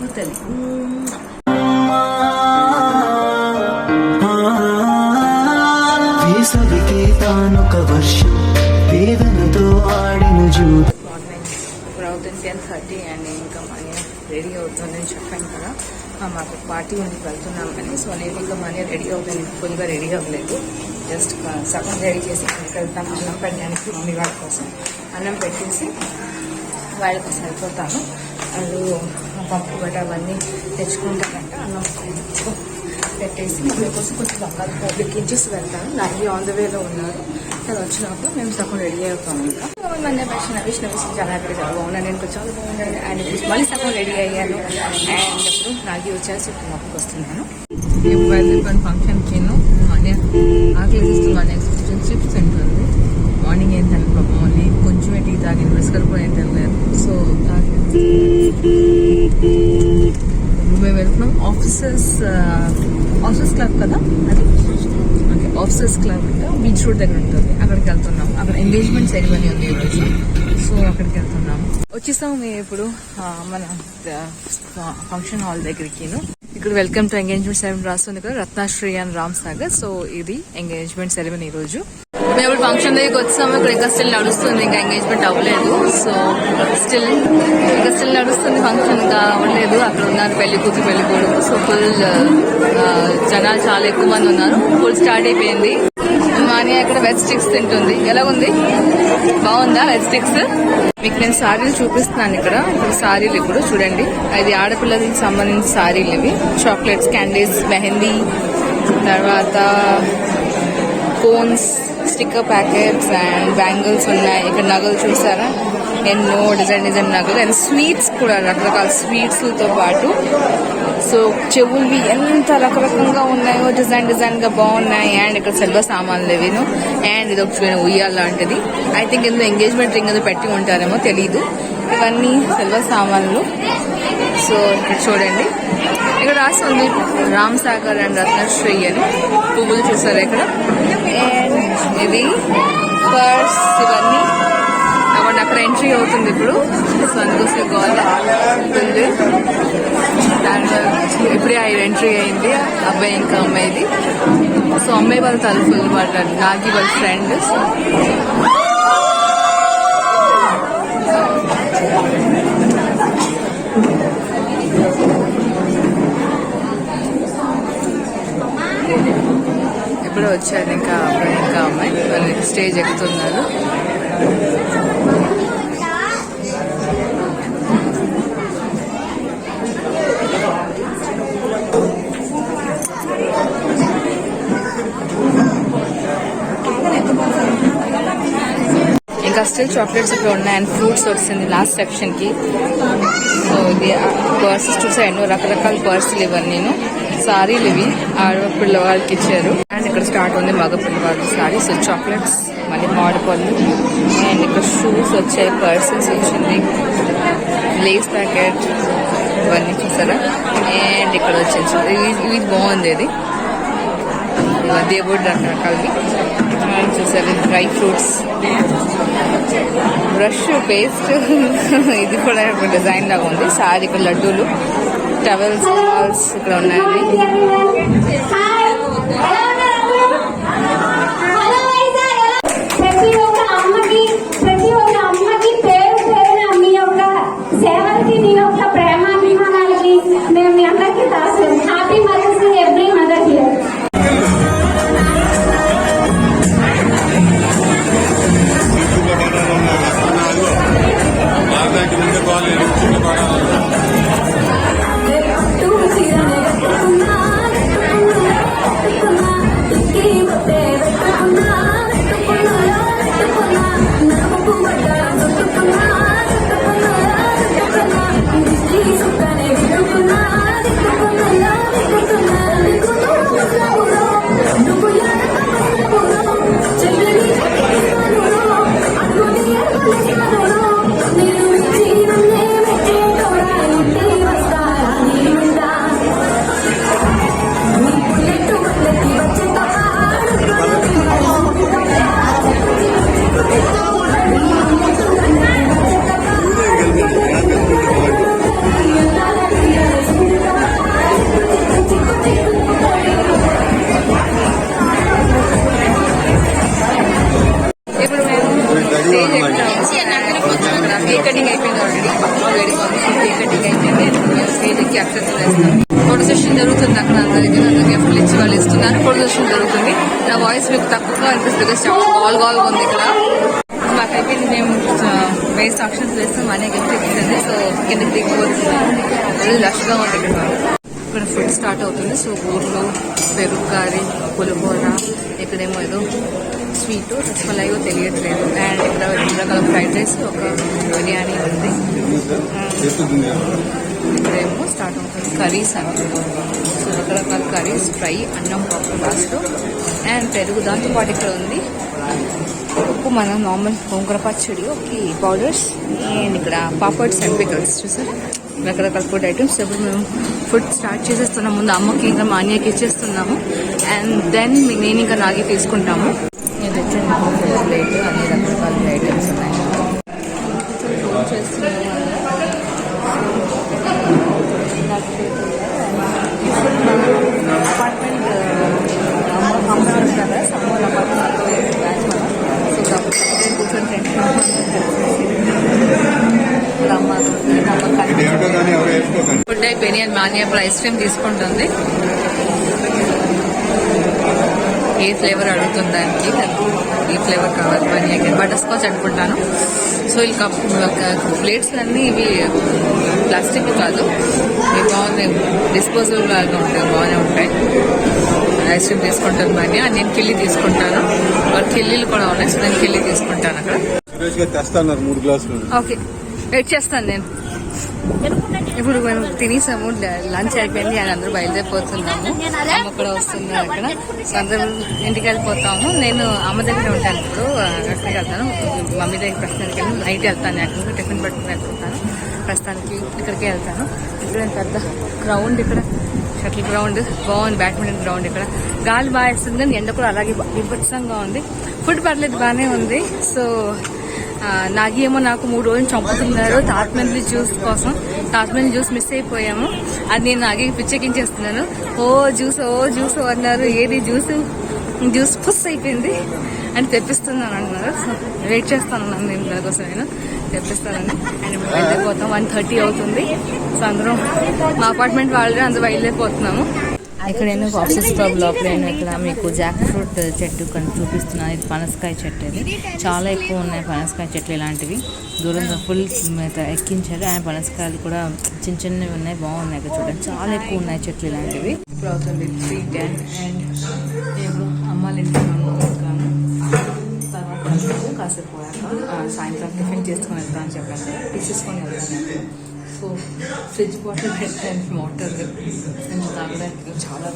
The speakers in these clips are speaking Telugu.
చూతలి. వేసవికి తానొక వర్షం వేదనతో ఆడిన జూడు. ఇప్పుడు అవుతుంది 10:30 అండ్ ఇంకా మనీ రెడీ అవుతుందని చెప్పాను కదా. మాకు పార్టీ ఉంది వెళ్తున్నామని. సో నేను ఇంకా మనీ రెడీ అవుతుంది, ఫుల్గా రెడీ అవ్వలేదు. జస్ట్ సగం రెడీ చేసి వెళ్తాం అన్నం పెట్టడానికి మమ్మీ వాళ్ళ కోసం. అన్నం పెట్టేసి వాళ్ళకి సరిపోతాను. వాళ్ళు పప్పు గట్ట అవన్నీ తెచ్చుకుంటారంట. అన్నం పెట్టేసి మమ్మీ కోసం కొంచెం బంగాళదుంప కించేసి వెళ్తాను. నాకు ఆన్ ద వేలో ఉన్నారు. అది వచ్చినప్పుడు మేము సగం రెడీ అవుతాము. ఇంకా మన నవ్వేసి చాలా హ్యాపీగా చాలా బాగున్నాను. నేను చాలా బాగున్నాను. అండ్ మళ్ళీ సగం రెడీ అయ్యాను. అండ్ ఇప్పుడు నాకు వచ్చేసి ఇప్పుడు మొక్కకు వస్తున్నాను. ఫంక్షన్కి మనీ ఆకలిస్తుంది. మనీ చిప్స్ తింటుంది. మార్నింగ్ ఏం తినదు పాపం. మళ్ళీ కొంచెమే టీ తాగింది, బిస్కెట్ కూడా ఏం తినలేదు. సో మేము వెళ్తున్నాం ఆఫీసర్స్ క్లబ్ కదా అది. ఓకే, ఆఫీసర్స్ క్లబ్ అంటే బీచ్ రోడ్ దగ్గర ఉంటుంది. అక్కడికి వెళ్తున్నాం. అక్కడ ఎంగేజ్మెంట్ సెరమనీ ఉంది ఈరోజు. సో అక్కడికి వెళ్తున్నాము. వచ్చేసాము మేము ఇప్పుడు మన ఫంక్షన్ హాల్ దగ్గరికి. ఇక్కడ వెల్కమ్ టు ఎంగేజ్మెంట్ సెరమనీ రాస్తుంది కదా, రత్నాశ్రీ అండ్ రామ్ సాగర్. సో ఇది ఎంగేజ్మెంట్ సెరమనీ ఈ రోజు. మేము ఇప్పుడు ఫంక్షన్ దగ్గరికి వచ్చాము. ఇక్కడ ఇంకా స్టిల్ నడుస్తుంది, ఇంకా ఎంగేజ్మెంట్ అవ్వలేదు. సో స్టిల్ నడుస్తుంది, ఫంక్షన్ ఇంకా అవ్వలేదు. అక్కడ ఉన్నారు పెళ్లి కూతురు పెళ్లి కొడుకు. సో ఫుల్ జనాలు చాలా ఎక్కువ మంది ఉన్నారు. ఫుల్ స్టార్ట్ అయిపోయింది. మానియా ఇక్కడ వెజ్ స్టిక్స్ తింటుంది. ఎలాగుంది, బాగుందా వెజ్ స్టిక్స్? మీకు నేను సారీలు చూపిస్తున్నాను. ఇక్కడ సారీలు ఇప్పుడు చూడండి. ఇది ఆడపిల్లలకి సంబంధించిన సారీలు ఇవి. చాక్లెట్స్, క్యాండీస్, మెహందీ, తర్వాత cones, sticker packets and bangles ఉన్నాయి. ఇక్కడ నగలు చూసారా, ఎన్నో డిజైన్ నగలు. అండ్ స్వీట్స్ కూడా, రకరకాల స్వీట్స్తో పాటు. సో చెవుల్వి ఎంత రకరకంగా ఉన్నాయో, డిజైన్ గా బాగున్నాయి. అండ్ ఇక్కడ సిల్వర్ సామాన్లు ఇవిను. అండ్ ఇది ఒక ఉయ్యాల లాంటిది. ఐ థింక్ ఇందులో ఎంగేజ్మెంట్ రింగ్ ఏదో పెట్టి ఉంటారేమో తెలీదు. ఇవన్నీ సిల్వర్ సామాన్లు. సో ఇక్కడ చూడండి, ఇక్కడ రాసి ఉంది రామ్ సాగర్ అండ్ రత్నశ్రీ అని. పువ్వులు చూసారా ఇక్కడ. అండ్ ఇది పర్స్, ఇవన్నీ అక్కడ అక్కడ ఎంట్రీ అవుతుంది ఇప్పుడు. సో అందుకోసం గోల్ ఉంది. ఇప్పుడే ఎంట్రీ అయింది అబ్బాయి ఇంకా అమ్మాయిది. సో అమ్మాయి వాళ్ళ తలుపులు వాళ్ళ నాగి వాళ్ళ ఫ్రెండ్. ఎప్పుడో వచ్చారు ఇంకా అబ్బాయి ఇంకా అమ్మాయి. వాళ్ళు స్టేజ్ ఎక్కుతున్నారు. ఇంకా స్టిల్ చాక్లెట్స్ ఇక్కడ ఉన్నాయి. అండ్ ఫ్రూట్స్ వచ్చింది లాస్ట్ సెక్షన్ కి. సో ఇది పర్సెస్ చూసా, ఎన్నో రకరకాల పర్సులు ఇవన్నీ. సారీలు ఇవి ఆడపిల్ల వాళ్ళకి ఇచ్చారు. అండ్ ఇక్కడ స్టార్ట్ ఉంది మగ పిల్లవాళ్ళ సారీ. సో చాక్లెట్స్, మళ్ళీ మామిడిపళ్ళు. అండ్ ఇక్కడ షూస్ వచ్చాయి, పర్సెస్ వచ్చింది, లేస్ ప్యాకెట్, ఇవన్నీ చూసారా. అండ్ ఇక్కడ వచ్చేసి ఇది బాగుంది. ఇది దేవుడు రకరకాలవి చూసారు. డ్రై ఫ్రూట్స్, బ్రష్, పేస్ట్, ఇది కూడా డిజైన్ లాగా ఉంది. సారీ, ఇక్కడ లడ్డూలు, టవల్స్, బాల్స్ ఇక్కడ ఉన్నాయి. క్యాప్చర్ చేస్తాను. ఫోటో సెషన్ జరుగుతుంది అక్కడ అందరికీ ఫుల్ ఇచ్చి వాళ్ళు ఇస్తున్నారు. ఫోటో సెషన్ జరుగుతుంది. నా వాయిస్ మీకు తక్కువగా అనిపిస్తుంది బికాస్ చాలా గాల్గా ఉంది ఇక్కడ. మాకు అయిపోయింది. మేము వేస్ట్ ఆప్షన్స్ వేస్తాం. మనీ గిఫ్ట్ ఇచ్చింది. సో కిందకి దిగిపోతుంది. రష్గా ఉంది ఇక్కడ ఫుడ్ స్టార్ట్ అవుతుంది. సో ఊర్లో పెరుగు కర్రీ, పులిహోర, ఇక్కడేమో ఏదో స్వీట్ రసమలాయో తెలియట్లేదు. అండ్ ఇక్కడ 2 రకాల ఫ్రైడ్ రైస్, ఒక బిర్యానీ ఉంది. ఇక్కడేమో స్టార్ట్ అవుతుంది కర్రీస్ అంటే. సో రకరకాల కర్రీస్, ఫ్రై, అన్నం, పప్పు లాస్ట్ అండ్ పెరుగు. దాంతోపాటు ఇక్కడ ఉంది ఉప్పు, మన నార్మల్ గోంగూర పచ్చడి, ఓకే, పౌడర్స్ అండ్ ఇక్కడ పాపడ్స్ అండ్ పికల్స్. చూసారు రకరకాల ఫుడ్ ఐటమ్స్. ఇప్పుడు మేము ఫుడ్ స్టార్ట్ చేసేస్తున్నాం. ముందు అమ్మకి ఇంకా మా అన్నయ్యకి ఇచ్చేస్తున్నాము. అండ్ దెన్ నేను ఇంకా నాగి తీసుకుంటాము. నేను తెచ్చిన ప్లేట్ అన్ని రకరకాల ఐటమ్స్ ఉన్నాయి. చేస్తున్నాము అపార్ట్మెంట్ అమ్మారు కదా, సమ్మర్ అపార్ట్మెంట్ బ్యాచ్ మనం. సో కాబట్టి కూర్చొని ఫుడ్ అయిపోయినాయి అని మాన్య ఇప్పుడు ఐస్ క్రీమ్ తీసుకుంటుంది. ఏ ఫ్లేవర్ అడుగుతుందానికి ఈ ఫ్లేవర్ కావాలి మాన్యకి. బటర్ స్కాచ్ అనుకుంటాను. సో ఈ ప్లేట్స్ అన్నీ ఇవి ప్లాస్టిక్ కాదు, ఇవి బాగున్నాయి, డిస్పోజబుల్ లాగా ఉంటాయి, బాగానే ఉంటాయి. ఐస్ క్రీమ్ తీసుకుంటాను మాన్య. నేను కిల్లి తీసుకుంటాను. వాళ్ళ కిల్లీలు కూడా ఉన్నాయి. సో నేను కిల్లి తీసుకుంటాను అక్కడ. ఓకే, వెయిట్ చేస్తాను నేను. ఇప్పుడు మేము తినేసాము, లంచ్ అయిపోయింది అని అందరూ బయలుదేరిపోతున్నాము. అమ్మ కూడా వస్తున్నారు అక్కడ. సో అందరూ ఇంటికి వెళ్ళిపోతాము. నేను అమ్మ దగ్గర ఉంటాను. ఇప్పుడు అక్కడికి వెళ్తాను. మమ్మీ దగ్గర ప్రస్తుతానికి వెళ్ళి నైట్ వెళ్తాను. అక్కడ టిఫిన్ పట్టుకుని వెళ్తాను. ప్రస్తుతానికి ఇక్కడికే వెళ్తాను. ఇక్కడ పెద్ద గ్రౌండ్, ఇక్కడ షటిల్ గ్రౌండ్ బాగుంది, బ్యాడ్మింటన్ గ్రౌండ్. ఇక్కడ గాలి బాగా వేస్తుంది కానీ ఎండ కూడా అలాగే విభత్సంగా ఉంది. ఫుడ్ పర్లేదు, బాగానే ఉంది. సో నాగి ఏమో నాకు 3 రోజులు చంపుతున్నారు తాజ్మహల్ జ్యూస్ కోసం. తాజ్మహల్ జ్యూస్ మిస్ అయిపోయాము. అది నేను నాగి పిచ్చెక్కించేస్తున్నాను. ఓ జ్యూస్ అన్నారు. ఏది జ్యూస్ పుస్ అయిపోయింది అని తెప్పిస్తున్నాను అంటున్నారు. సో వెయిట్ చేస్తాను నేను దానికోసం. నేను తెప్పిస్తానని. అండ్ మేము వెళ్ళిపోతాం. 1:30 అవుతుంది. సో అందరం మా అపార్ట్మెంట్ వాళ్ళే అందరూ వెళ్ళిపోతున్నాము. ఇక్కడ నేను ఆఫీస్ క్లబ్ లోపల ఇక్కడ మీకు జాక్ ఫ్రూట్ చెట్టు చూపిస్తున్నాను. ఇది పనసకాయ చెట్టు. ఇది చాలా ఎక్కువ ఉన్నాయి పనసకాయ చెట్లు ఇలాంటివి. దూరంగా ఫుల్ ఎక్కించారు. ఆయన పనసకాయలు కూడా చిన్నవి ఉన్నాయి, బాగున్నాయి. ఇక్కడ చూడండి చాలా ఎక్కువ ఉన్నాయి చెట్లు ఇలాంటివి. ఇప్పుడు అవుతుంది 3:10 అండ్ నేను అమ్మాళ్ళ ఇంటికి వెళ్తాను. తర్వాత కాసేపు పోయాక సాయంత్రం టిఫిన్ చేసుకొని వెళ్తాను అని చెప్పాను. తీసేసుకొని వెళ్తాను. సో ఫ్రిడ్జ్ వాటర్ పెట్టాను. వాటర్ తాగడానికి చాలా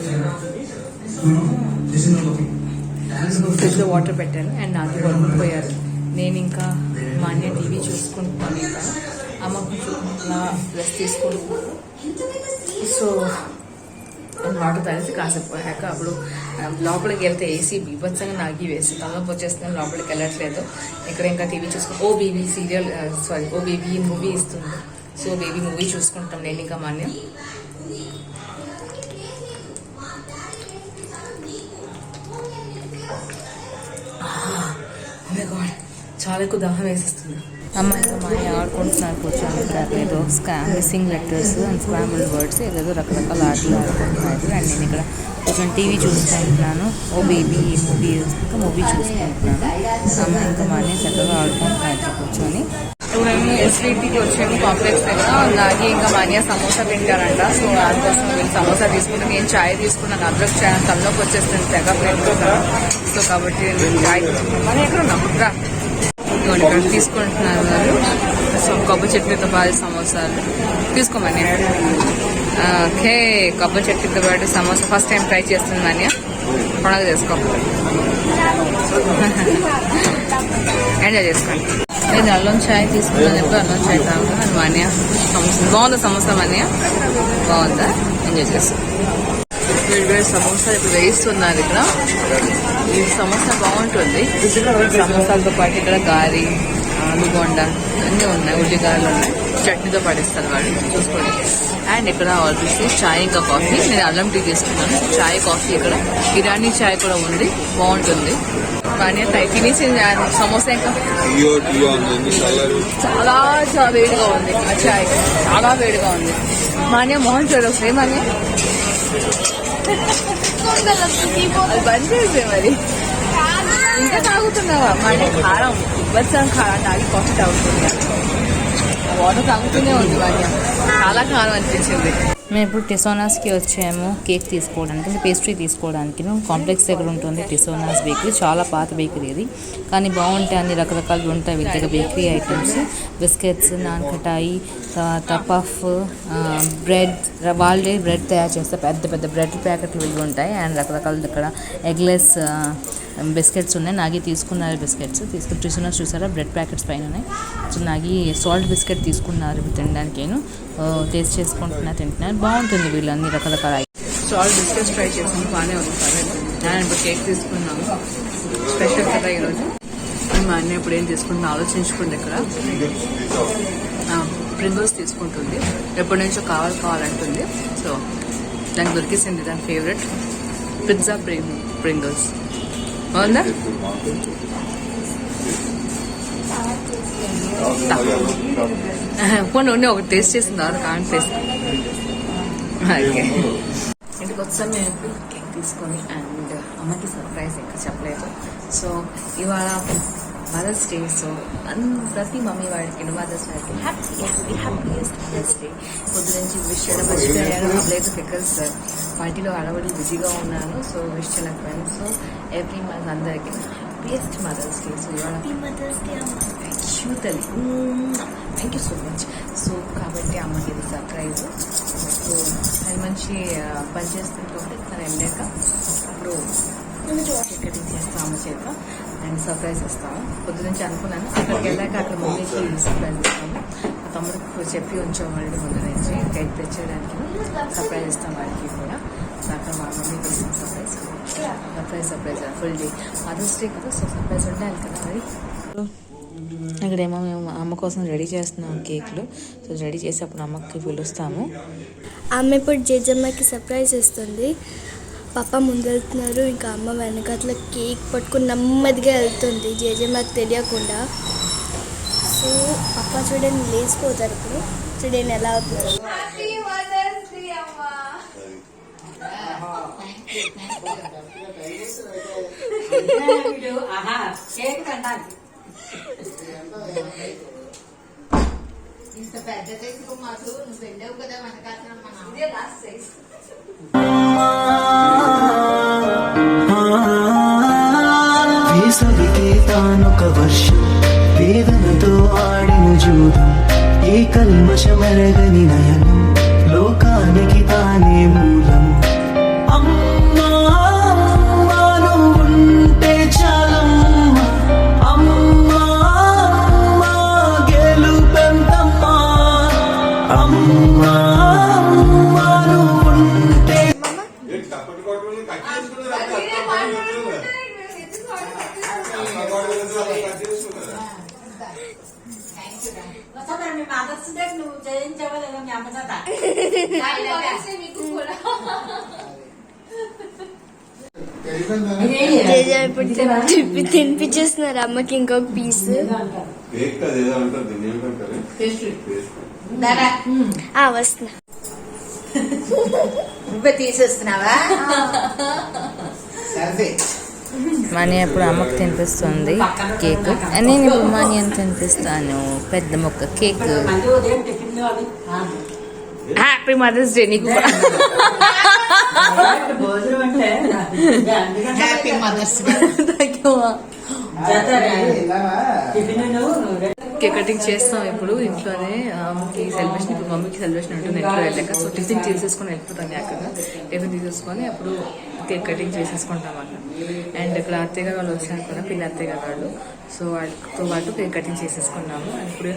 సో ఫ్రిడ్జ్లో వాటర్ పెట్టాను. అండ్ నాకు పడుకుపోయారు. నేను ఇంకా మా అన్నయ్య టీవీ చూసుకుంటున్నాను. ఇంకా అమ్మ కొంచెం నా డ్రెస్ తీసుకుంటున్నాను. సో వాటర్ తాగేసి కాసేపు పోయాక అప్పుడు లోపలికి వెళ్తే ఏసీ బీభత్సంగా నాగి వేసి తలనొప్పి వచ్చేస్తున్నాను. లోపలికి వెళ్ళట్లేదు. ఇక్కడ ఇంకా టీవీ చూసుకుని ఓ బేబీ మూవీ ఇస్తుంది. సో బేబీ మూవీ చూసుకుంటాం నేను ఇంకా మాన్యం. చాలా ఎక్కువ దాహం వేసేస్తుంది. అమ్మాయి ఆడుకుంటున్నారు కూర్చొని. ఇక్కడ ఏదో missing letters and scramble words ఏదో రకరకాల ఆటలు ఆడుకుంటున్నారు. అండ్ నేను ఇక్కడ కొంచెం టీవీ చూసుకుంటున్నాను. ఓ బేబీ మూవీ చూసుకుంటున్నాను. అమ్మాయి ఇంకా మాన్యం చక్కగా ఆడుకుంటున్నారు కూర్చొని. ఇప్పుడు మేము ఎస్వీటీకి వచ్చాము కాంప్లెక్స్ దగ్గర. అలాగే ఇంకా మాన్య సమోసా తింటారంట. సో దానికోసం వీళ్ళు సమోసా తీసుకుంటాం. నేను చాయ్ తీసుకున్నాను. అద్రక్ చాయ్ తలలోకి వచ్చేస్తుంది తెగ ప్లేట్ కదా. సో కాబట్టి నేను చాయ్ తీసుకున్నాను. మరి ఎక్కడ ఉన్నాం రా ఇక్కడ తీసుకుంటున్నారు వాళ్ళు. సో కొబ్బరి చట్నీతో పాటు సమోసాలు తీసుకోమని. ఓకే, కొబ్బరి చట్నీతో పాటు సమోసా ఫస్ట్ టైం ట్రై చేస్తుంది మాన్య. పండుగ చేసుకో, ఎంజాయ్ చేసుకోండి. నేను అల్లం చాయ్ తీసుకున్నాను. ఎప్పుడు అల్లం చాయ్ తాగుతాను. మాన్య సమోసా బాగుందా? సమోసా మాన్య బాగుందా? ఎంజాయ్ చేస్తాను. వేడి సమోసా ఇప్పుడు వేయిస్తున్నారు ఇక్కడ. ఈ సమోసా బాగుంటుంది. సమోసాలతో పాటు ఇక్కడ గారి, ఆలు బోండా అన్నీ ఉన్నాయి. ఉల్లిగాయలు ఉన్నాయి. చట్నీతో పాటిస్తారు వాళ్ళు, చూసుకోండి. అండ్ ఇక్కడ ఆల్రెడీ చాయ్ ఇంకా కాఫీ. నేను అల్లం టీ తీసుకున్నాను. చాయ్ కాఫీ ఇక్కడ ఇరానీ చాయ్ కూడా ఉంది, బాగుంటుంది. మాన్య తినేసింది సమోసా ఇంకా చాలా చాలా వేడిగా ఉంది ఆ చాయ్ చాలా వేడిగా ఉంది. మాన్య మోహన్ చూడ వస్తుంది మాన్య అది బంద్ చేసే మరి ఇంకా తాగుతున్నావా? మాన్య కారం ఇవ్వచ్చాం కారం తాగి కాఫీ తాగుతుంది. వాటర్ తాగుతూనే ఉంది మాన్య చాలా కారం అనిపించింది. మేము ఇప్పుడు టిసోనాస్కి వచ్చాము కేక్ తీసుకోవడానికి, అంటే పేస్ట్రీ తీసుకోవడానికి. కాంప్లెక్స్ దగ్గర ఉంటుంది టిసోనాస్ బేకరీ, చాలా పాత బేకరీ ఇది, కానీ బాగుంటాయి. అన్ని రకరకాలు ఉంటాయి వీళ్ళ దగ్గర బేకరీ ఐటమ్స్. బిస్కెట్స్, నాన్ కటాయి, తర్వాత పఫ్, బ్రెడ్, వాళ్ళే బ్రెడ్ తయారు చేస్తే పెద్ద పెద్ద బ్రెడ్ ప్యాకెట్లు ఇవి ఉంటాయి. అండ్ రకరకాల ఇక్కడ ఎగ్లెస్ బిస్కెట్స్ ఉన్నాయి. నాగి తీసుకున్నారు బిస్కెట్స్ తీసుకుని టిసోనాస్ చూసారా బ్రెడ్ ప్యాకెట్స్ పైన ఉన్నాయి. సో నాగి సాల్ట్ బిస్కెట్ తీసుకున్నారు తినడానికి. నేను టేస్ట్ తింటున్నాను బాగుంటుంది. వీళ్ళు అన్ని రకరకాల సాల్ట్ బిస్కెట్స్ ట్రై చేసాము, బాగానే ఉంది. నేను ఇప్పుడు కేక్ తీసుకున్నాము స్పెషల్ కదా ఈరోజు. మా అన్న ఇప్పుడు ఏం తీసుకుంటున్నా ఆలోచించుకుంటే ఇక్కడ ప్రింగిల్స్ తీసుకుంటుంది. ఎప్పటి నుంచో కావాలంటుంది. సో దానికి దొరికేసింది దాని ఫేవరెట్ పిజ్జా ప్రింగిల్స్. బాగుందా? పోనీ ఉండి ఒకటి టేస్ట్ చేసింది కాని టేస్ట్. ఓకే ఇంటికి వచ్చాం మేము ఇప్పుడు కేక్ తీసుకొని. అండ్ అమ్మకి సర్ప్రైజ్ ఇంకా చెప్పలేదు. సో ఇవాళ మదర్స్ డే. సో ప్రతి మమ్మీ వాడికి మదర్స్ వాడికి హ్యాపీయెస్ట్ మదర్స్ డే. పొద్దు నుంచి విష్ చేయడం మర్చిపోయాను లేదు, బికాస్ పార్టీలో అడవడి బిజీగా ఉన్నాను. సో విష్ చేయలేకపోయాను. సో ఎవ్రీ మంత్ అందరికీ హ్యాపీయెస్ట్ మదర్స్ డే. సో ఇవాళ తల్లి thank you so much. So కాబట్టి అమ్మకి ఇది సర్ప్రైజ్. సో అది మంచి పని చేస్తుంది కాబట్టి తను వెళ్ళాక అప్పుడు టికెటింగ్ చేస్తాం అమ్మ చేత అండ్ సర్ప్రైజ్ ఇస్తాము. పొద్దు నుంచి అనుకున్నాను, అక్కడికి వెళ్ళాక అక్కడ మమ్మీకి సర్ప్రైజ్ ఇస్తాము. మా తమ్ముడికి చెప్పి ఉంచాం వాళ్ళకి ముందు నుంచి కేక్ తెచ్చేయడానికి సర్ప్రైజ్ ఇస్తాం వాడికి కూడా. సో అక్కడ మా మమ్మీకి ఇస్తాం surprise full day mother's day కదా. సో సర్ప్రైజ్ ఉండాలి కదా మరి. ఇక్కడేమో మేము అమ్మ కోసం రెడీ చేస్తున్నాం కేక్లు. సో రెడీ చేసి అప్పుడు అమ్మకి పిలుస్తాము. అమ్మ ఇప్పుడు జేజమ్మకి సర్ప్రైజ్ ఇస్తుంది. పాప ముందు వెళ్తున్నారు, ఇంకా అమ్మ వెనకట్ల కేక్ పట్టుకుని నెమ్మదిగా వెళ్తుంది జేజమ్మకి తెలియకుండా. సో పాప చూడండి లేచిపోతారు. ఇప్పుడు చూడండి ఎలా అవుతున్నారు. ఇంత పెద్ద సైజు మాకు నువ్వు వెళ్ళావు కదా వెనకాల ఇదే లాస్ట్ సైజ్. వేసవికే తానొక వర్షం వేదనతో ఆడిన జూదం ఏ కల్మషమెరగని నయనం లోకానికి తానే మూలం. అమ్మా నువ్వుంటే చాలమ్మ అమ్మా గెలుపెంతమ్మా అమ్మా నువ్వుంటే. నువ్వు జయించావా లేదా మీ అమ్మ చేత ఇప్పుడు తినిపించేస్తున్నారు అమ్మకి ఇంకొక పీస్. వస్తున్నా నువ్వే తీసేస్తున్నావా? మనీ అప్పుడు అమ్మకి తినిపిస్తుంది కేక్. నేను ఇప్పుడు మనీ అని తినిపిస్తాను పెద్ద మొక్క కేక్. హ్యాపీ మదర్స్ డే నీకు. Happy mother's day. Cake cutting చేస్తాం ఇప్పుడు ఇంట్లోనే. అమ్మకి సెలబ్రేషన్, ఇప్పుడు మమ్మీకి సెలబ్రేషన్ ఉంటుంది ఇంట్లో వెళ్ళాక. సో టిఫిన్ చేసేసుకొని వెళ్ళిపోతాను అక్కడ. టిఫిన్ తీసేసుకొని అప్పుడు కేక్ కటింగ్ చేసేసుకుంటాం అక్కడ. అండ్ ఇక్కడ అత్తయ్య గారు వాళ్ళు వచ్చారు కూడా, పిల్ల అత్తయ్య గారు వాళ్ళు. సో వాళ్ళతో పాటు కేక్ కటింగ్ చేసేసుకున్నాము. అండ్ ఇప్పుడు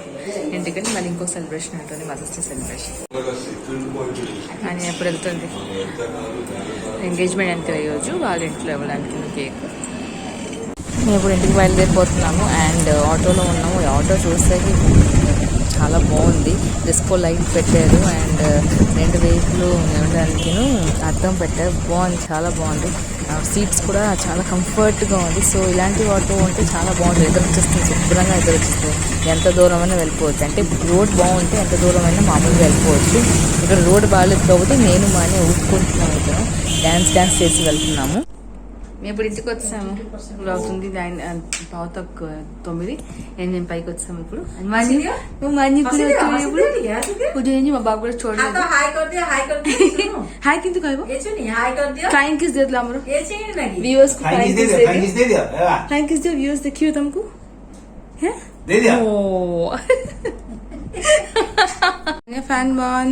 ఇంటికి మళ్ళీ ఇంకో సెలబ్రేషన్ ఉంటుంది, మదర్స్ డే సెలబ్రేషన్. కానీ ఎప్పుడు వెళ్తుంది ఎంగేజ్మెంట్ అంతే రోజు వాళ్ళ ఇంట్లో ఇవ్వడానికి కేక్. మేము ఇప్పుడు ఇంటికి బయలుదేరిపోతున్నాము. అండ్ ఆటోలో ఉన్నాము. ఆటో చూస్తే చాలా బాగుంది. డిస్కో లైట్ పెట్టారు అండ్ 2 వైపులు ఉండడానికి అద్దం పెట్టారు. బాగుంది, చాలా బాగుంది. సీట్స్ కూడా చాలా కంఫర్ట్గా ఉంది. సో ఇలాంటి వాటితో ఉంటే చాలా బాగుంటుంది. ఎదురొచ్చేస్తుంది, శుభ్రంగా ఎదురొచ్చేస్తుంది. ఎంత దూరం అయినా వెళ్ళిపోవచ్చు. అంటే రోడ్ బాగుంటే ఎంత దూరం అయినా మామూలుగా వెళ్ళిపోవచ్చు. ఇక్కడ రోడ్ బాగాలేదు కాబట్టి నేను మానే ఊపుకుంటున్నాము. ఇక్కడ డ్యాన్స్ చేసి వెళ్తున్నాము. మేము ఇప్పుడు ఇంటికి వచ్చాము. ఇప్పుడు అవుతుంది 9:09. నేను పైకి వచ్చాము ఇప్పుడు. ఇప్పుడు మా బాబు కూడా చూడలేదు. हाय किंतु कहबो फ्लाइंग किस देत लामरो व्यूअर्स को फ्लाइंग किस दे दिया फ्लाइंग किस दे व्यूअर्स देखियो तुमको है दे दिया ओ ने फैन बॉन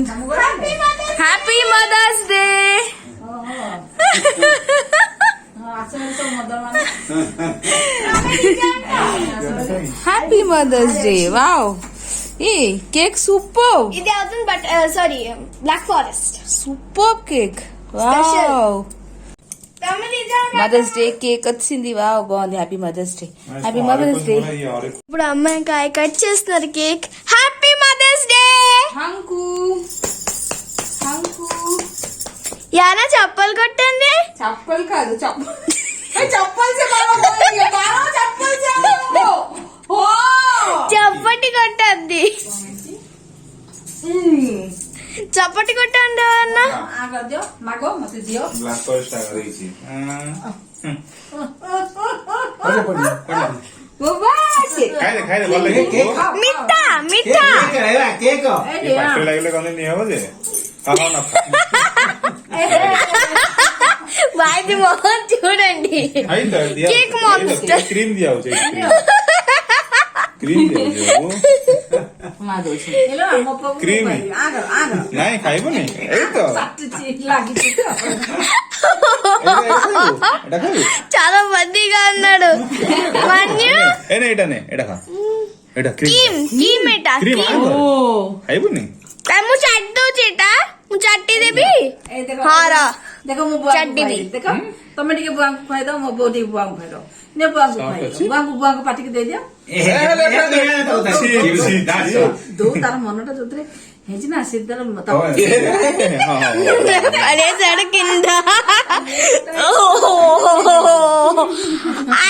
happy mother's day happy mother's day wow ఏ కేక్ సూపర్. ఇది అవుతుంది but sorry black forest super cake. Special. Wow mother's day cake వచ్చింది. వావ్ బాగుంది. Happy mother's day. Happy mother's day. ఇప్పుడు అమ్మాయి ఇంకా కట్ చేస్తున్నారు కేక్. Happy mother's day. హంకు హంకు యానా చప్పలు కొట్టండి. చప్పలు కాదు చప్పలు చప్పటి కొట్టండి. చప్పటి కొట్టండి అన్న. మిఠా మిఠా వాయిది మొహం చూడండి. కేక్ మాన్స్టర్ क्रीम दिया हो क्रीम दिया क्रीम नहीं खाइबो नहीं ए तो చాలా మందిగా అన్నాడు. మన్యు एने एटाने एटा खा एटा क्रीम క్రీమ్ ఎటా क्रीम క్రీమ్ खाइबो नहीं ମୁଁ ଚାଟି ଦଉଛି ଏଟା. ମୁଁ ଚାଟି ଦେବି. ହଁ ର देखो मो चड्डी भी। देखो तमे टिके बुआंग खुआई दो मो बो टिके बुआंग खुआई दो ने बुआंग खुआई दो बुआंग पार्टी के दे दियो दो तार मनटा जोतरे हेजी ना सिद्धर मत అరే సడ కింద.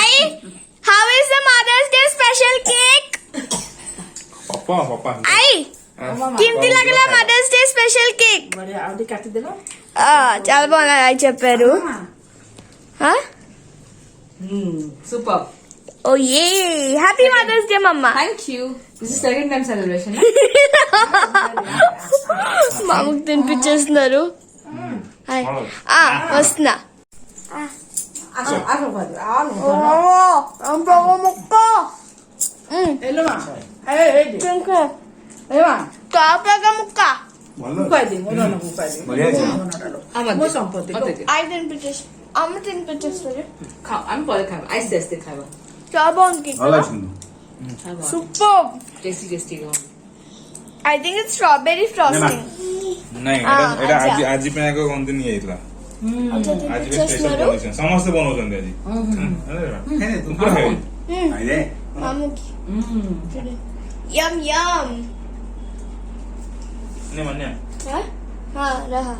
I how is the mother's day special cake. पापा पापा ఐ కింది లగల మదర్స్ డే స్పెషల్ కేక్. बड़े आउडी काटी देलो చాలా బాగా చెప్పారు. Super. Oh a happy mother's day మమ్మ. Thank you. This is second time celebration. మామకు తినిపించేస్తున్నారు. వస్తున్నా. आसो आसो भाई आलो ముక్క हेलो मा ए ए ए मा కాపగా ముక్క. खुआई दे मोनो न खुआई दे बढ़िया है मो संपत्ति ఐదు తినిపించేసి అమ్మ తినిపించేస్తారు. আমি পরে খাবো. আস্তে আস্তে খাবো. చాలా బాగుంది. वाला सुन సూపర్. టేస్టీగా ఉంది. I think it's strawberry frosting. नहीं एटा आज आज पे को कोन दिन नहीं आइतला आज पे स्पेशल कंडीशन समस्त बनौछन् आज अरे तुम को है आइले మామకి యమ్ యమ్. ने मन्ने రహా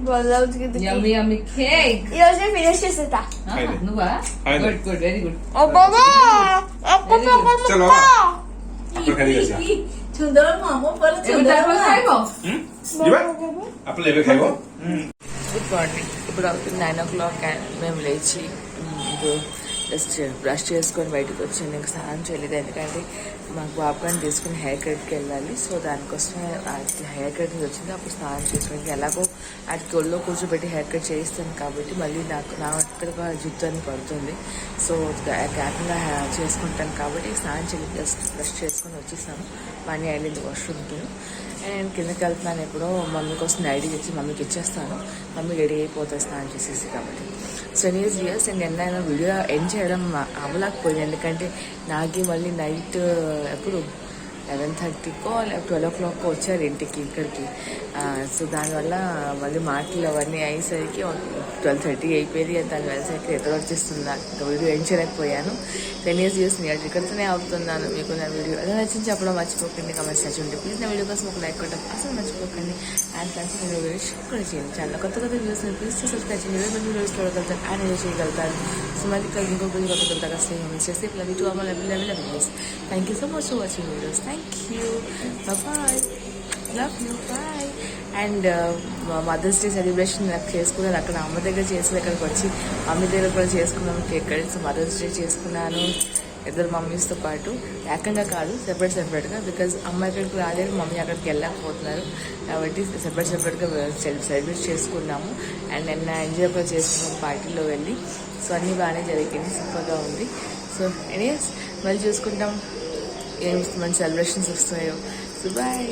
బోలౌజ్ కి యమ్మీ యమ్మీ కేక్. ఈరోజు ఫినిష్ చేసేదా. నువ్వా? Haydi. Good good very good. Oh బాబా ఒక్క चलो ముక్క. तो खाली जा सुंदर मामो पर ఎవరు খাইবো? जीवा आप लेबे खाइबो గుడ్ మార్నింగ్. ఇప్పుడు అవుతుంది 9 o'clock మేము లేచి జస్ట్ బ్రష్ చేసుకొని బయటకు వచ్చాను. ఇంకా స్నానం చేయలేదు ఎందుకంటే మాకు బాబుగాని తీసుకుని హెయిర్ కట్కి వెళ్ళాలి. సో దానికోసమే హెయిర్ కట్ వచ్చింది. అప్పుడు స్నానం చేసుకుని ఎలాగో వాటికి ఒళ్ళో కూర్చోబెట్టి హెయిర్ కట్ చేయిస్తాను కాబట్టి మళ్ళీ నా ఒక్కడిగా జుట్టు అని పడుతుంది. సో క్యాప్గా చేసుకుంటాను కాబట్టి స్నానం చేయలేదు. జస్ట్ బ్రష్ చేసుకొని వచ్చేసాను. పని వెళ్ళింది వాష్రూమ్కి. అండ్ కిందకి వెళ్తున్నాను. ఎప్పుడో మమ్మీ కోసం ఐడి తెచ్చి మమ్మీకి ఇచ్చేస్తాను. మమ్మీ రెడీ అయిపోతుంది స్నానం చేసేసి కాబట్టి. సో ఎనీవేస్ వ్యూయర్స్ అండ్ ఎన్నైనా వీడియో ఎండ్ చేయడం అవ్వలేకపోయింది ఎందుకంటే నాకే మళ్ళీ నైట్ ఎప్పుడు 11:30కో 12 o'clock వచ్చారు ఇంటికి ఇక్కడికి. సో దానివల్ల మళ్ళీ మాటలు అవన్నీ అయ్యేసరికి 12:30 అయిపోయింది. దాని వెళ్ళసరికి ఎదురు వచ్చేస్తుంది. వీడియో ఏం చేయలేకపోయాను. 10 years చూస్తుంది ఇక్కడితోనే అవుతున్నాను. మీకు నా వీడియో ఎలా నచ్చింది చెప్పడం మర్చిపోకండి. కమెంట్స్ నచ్చుంటే ప్లీజ్ నా వీడియో కోసం ఒక లైక్ కొట్టడం అసలు మర్చిపోకండి. అండ్ ఫ్రెండ్స్ నేను వీడియో కూడా చేయండి. చాలా కొత్త వీడియోస్ ప్లీజ్ సబ్స్క్రైబ్ చేయండి. వీడియోస్ చూడగలుగుతారు అండ్ ఎంజాయ్ చేయగలుగుతారు. సో మళ్ళీ ఇంకో వీడియో కొత్తగా చేస్తే love you to all love videos. Thank you so much for watching videos. Thank you. Bye. Love you. Bye. And mother's day celebration నాకు చేసుకున్నాను అక్కడ అమ్మ దగ్గర చేసి ఇక్కడికి వచ్చి మమ్మీ దగ్గర కూడా చేసుకున్నాను. కేక్ సో మదర్స్ డే చేసుకున్నాను ఇద్దరు మమ్మీస్తో పాటు. ఏకంగా కాదు, సెపరేట్గా. బికాజ్ అమ్మ ఎక్కడికి రాలేదు, మమ్మీ అక్కడికి వెళ్ళకపోతున్నారు కాబట్టి సెపరేట్గా సెలబ్రేట్ చేసుకున్నాము. అండ్ నిన్న ఎంజాయ్ కూడా చేసుకున్నాం పార్టీలో వెళ్ళి. సో అన్నీ బాగానే జరిగింది, సూపర్గా ఉంది. సో ఎనీవేస్ మళ్ళీ చూసుకుంటాం ఏం మంచి సెలబ్రేషన్స్ వస్తాయో. So bye.